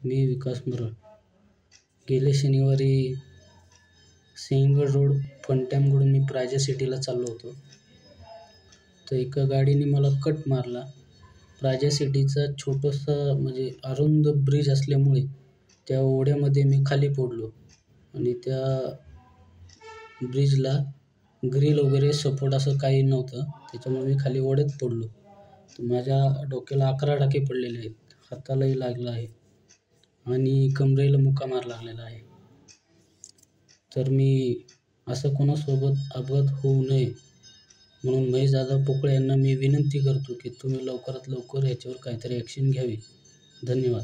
मी विकास मरळ. गेल्या शनिवारी सिंहगड रोड फनटॅमकडून मी प्रायझा सिटीला चाललो होतो. तर एका गाडीने मला कट मारला. प्रायझा सिटीचा छोटासा म्हणजे अरुंद ब्रिज असल्यामुळे त्या ओढ्यामध्ये मी खाली पडलो आणि त्या ब्रिजला ग्रिल वगैरे सपोर्ट असं काही नव्हतं. त्याच्यामुळे मी खाली ओढ्यात पडलो. तर माझ्या डोक्याला 11 टाके पडलेले आहेत. हातालाही लागलं आहे आणि कमरेला मुका मार लागलेला आहे. तर मी असं कोणासोबत अपघात होऊ नये म्हणून महेशदादा पोकळे यांना मी विनंती करतो की तुम्ही लवकरात लवकर याच्यावर काहीतरी ॲक्शन घ्यावी. धन्यवाद.